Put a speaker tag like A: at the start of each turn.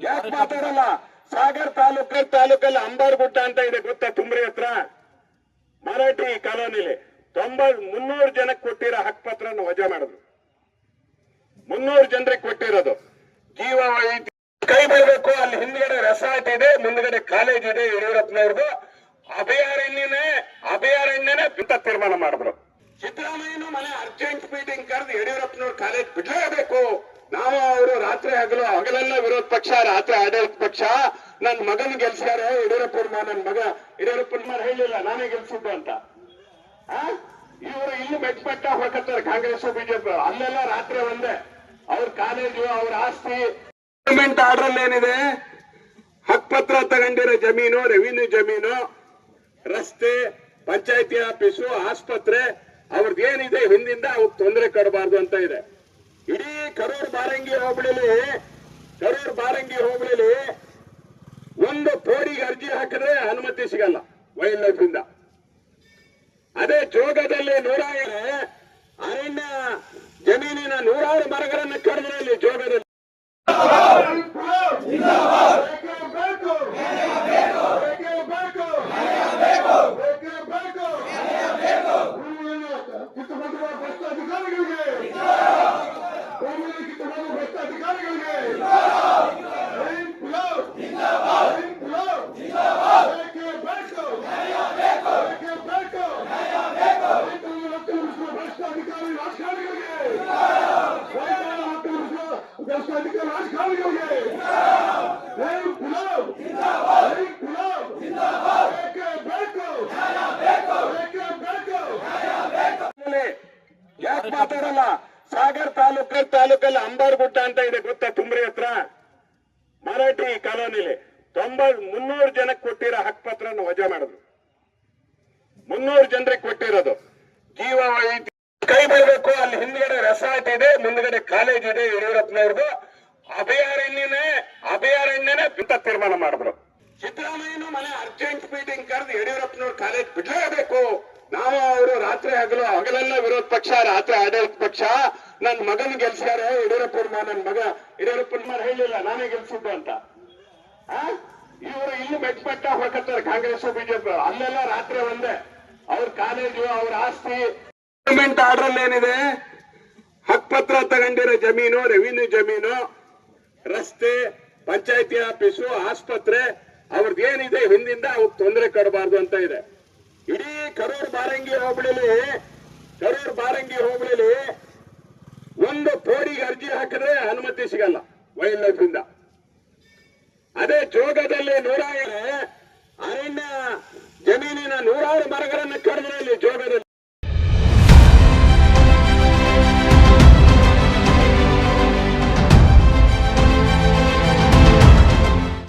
A: ಯಾಕೆ ಮಾತಾಡಲ್ಲ? ಸಾಗರ್ ತಾಲೂಕಲ್ಲಿ ಅಂಬಾರ್ಗುಡ್ಡ ಅಂತ ಇದೆ ಗೊತ್ತಾ? ತುಮ್ರಿ ಹತ್ರ ಮರಾಠಿ ಕಾಲೋನಿಲಿ 300 ಜನಕ್ಕೆ ಕೊಟ್ಟಿರೋ ಹಕ್ ಪತ್ರನ ವಜಾ ಮಾಡಿದ್ರು. 300 ಜನರಿಗೆ ಕೊಟ್ಟಿರೋದು. ಜೀವ ಕೈ ಬಿಡಬೇಕು. ಅಲ್ಲಿ ಹಿಂದ್ಗಡೆ ರೆಸಾರ್ಟ್ ಇದೆ, ಮುಂದ್ಗಡೆ ಕಾಲೇಜ್ ಇದೆ ಯಡಿಯೂರಪ್ಪನವ್ರದ್ದು. ಅಭಯಾರಣ್ಯನೇ ಅಂತ ತೀರ್ಮಾನ ಮಾಡಿದ್ರು. ಸಿದ್ದರಾಮಯ್ಯನು ಮನೆ ಅರ್ಜೆಂಟ್ ಮೀಟಿಂಗ್ ಕರೆದು ಯಡಿಯೂರಪ್ಪನವ್ರ ಕಾಲೇಜ್ ಬಿಡಲೇಬೇಕು. ನಾವು ಅವರು ರಾತ್ರಿ ಹಗಲೆಲ್ಲ ವಿರೋಧ ಪಕ್ಷ, ರಾತ್ರಿ ಆಡಳಿತ ಪಕ್ಷ. ನನ್ನ ಮಗನ ಗೆಲ್ಸ್ಯಾರೆ ಯಡಿಯೂರಪ್ಪನ ಮಗ ಯಡಿಯೂರಪ್ಪನ ಹೇಳಿಲ್ಲ ನಾನೇ ಗೆಲ್ಸಿದ್ದು ಅಂತ. ಇವರು ಇಲ್ಲಿ ಮೆಟ್ಟ ಹೊರಕತ್ತಾರೆ ಕಾಂಗ್ರೆಸ್ ಬಿಜೆಪಿ. ಅಲ್ಲೆಲ್ಲ ರಾತ್ರಿ ಒಂದೇ. ಅವ್ರ ಕಾಲೇಜು, ಅವ್ರ ಆಸ್ತಿ, ಗವರ್ಮೆಂಟ್ ಆರ್ಡರ್ ಏನಿದೆ, ಹಕ್ಪತ್ರ ತಗೊಂಡಿರೋ ಜಮೀನು, ರೆವಿನ್ಯೂ ಜಮೀನು, ರಸ್ತೆ, ಪಂಚಾಯತಿ ಆಫೀಸು, ಆಸ್ಪತ್ರೆ, ಅವ್ರದ್ದು ಏನಿದೆ ಹಿಂದಿಂದ ಅವ್ರಿಗೆ ತೊಂದರೆ ಕೊಡಬಾರ್ದು ಅಂತ ಇದೆ. ಇಡೀ ಕರೂರು ಬಾರಂಗಿ ಹೋಬಳಿಲಿ ಒಂದು ಪೋಡಿಗೆ ಅರ್ಜಿ ಹಾಕಿದ್ರೆ ಅನುಮತಿ ಸಿಗಲ್ಲ ವೈಲ್ಡ್ ಲೈಫ್ ಇಂದ. ಅದೇ ಜೋಗದಲ್ಲಿ ಅರಣ್ಯ ಜಮೀನಿನ 100 ಮರಗಳನ್ನು ಕಡಿದ್ರಲ್ಲಿ ಜೋಗದಲ್ಲಿ ಯಾಕೆ ಮಾತಾಡಲ್ಲ? ಸಾಗರ್ ತಾಲೂಕಲ್ಲಿ ಅಂಬಾರ್ಗುಡ್ಡ ಅಂತ ಇದೆ ಗೊತ್ತಾ? ತುಮ್ರಿ ಹತ್ರ ಮರಾಠಿ ಕಾಲೋನಿಲಿ 300 ಜನಕ್ಕೆ ಕೊಟ್ಟಿರೋ ಹಕ್ ಪತ್ರನ ವಜಾ ಮಾಡಿದ್ರು. 300 ಜನರಿಗೆ ಕೊಟ್ಟಿರೋದು. ಜೀವ ಕೈ ಬಿಡಬೇಕು. ಅಲ್ಲಿ ಹಿಂದ್ಗಡೆ ರೆಸಾರ್ಟ್ ಇದೆ, ಮುಂದ್ಗಡೆ ಕಾಲೇಜ್ ಇದೆ ಯಡಿಯೂರಪ್ಪನವ್ರದ್ದು. ಅಭಯಾರಣ್ಯನೇ ಅಂತ ತೀರ್ಮಾನ ಮಾಡಿದ್ರು. ಸಿದ್ದರಾಮಯ್ಯನು ಮನೆ ಅರ್ಜೆಂಟ್ ಮೀಟಿಂಗ್ ಕರೆದು ಯಡಿಯೂರಪ್ಪನವ್ರ ಕಾಲೇಜ್ ಬಿಡಲೇಬೇಕು. ನಾವು ಅವರು ರಾತ್ರಿ ಹಗಲೆಲ್ಲ ವಿರೋಧ ಪಕ್ಷ, ರಾತ್ರಿ ಆಡಳಿತ ಪಕ್ಷ. ನನ್ನ ಮಗನ ಗೆಲ್ಸ್ಯಾರೆ ಯಡಿಯೂರಪ್ಪನ ಮಗ ಯಡಿಯೂರಪ್ಪನ ಹೇಳಿಲ್ಲ ನಾನೇ ಗೆಲ್ಸಿದ್ದು ಅಂತ. ಇವರು ಇಲ್ಲಿ ಮೆಟ್ಟ ಹೊರಕತ್ತಾರೆ ಕಾಂಗ್ರೆಸ್ ಬಿಜೆಪಿ. ಅಲ್ಲೆಲ್ಲ ರಾತ್ರಿ ಒಂದೇ. ಅವ್ರ ಕಾಲೇಜು, ಅವ್ರ ಆಸ್ತಿ, ಗವರ್ಮೆಂಟ್ ಆರ್ಡರ್ ಏನಿದೆ, ಹಕ್ಪತ್ರ ತಗೊಂಡಿರೋ ಜಮೀನು, ರೆವಿನ್ಯೂ ಜಮೀನು, ರಸ್ತೆ, ಪಂಚಾಯತಿ ಆಫೀಸು, ಆಸ್ಪತ್ರೆ, ಅವ್ರದ್ದು ಏನಿದೆ ಹಿಂದಿಂದ ಅವ್ರಿಗೆ ತೊಂದರೆ ಕೊಡಬಾರ್ದು ಅಂತ ಇದೆ. ಇಡೀ ಕರೂರು ಬಾರಂಗಿ ಹೋಬಳಿಲಿ ಒಂದು ಪೋಡಿಗೆ ಅರ್ಜಿ ಹಾಕಿದ್ರೆ ಅನುಮತಿ ಸಿಗಲ್ಲ ವೈಲ್ಡ್ ಲೈಫ್ ಇಂದ. ಅದೇ ಜೋಗದಲ್ಲಿ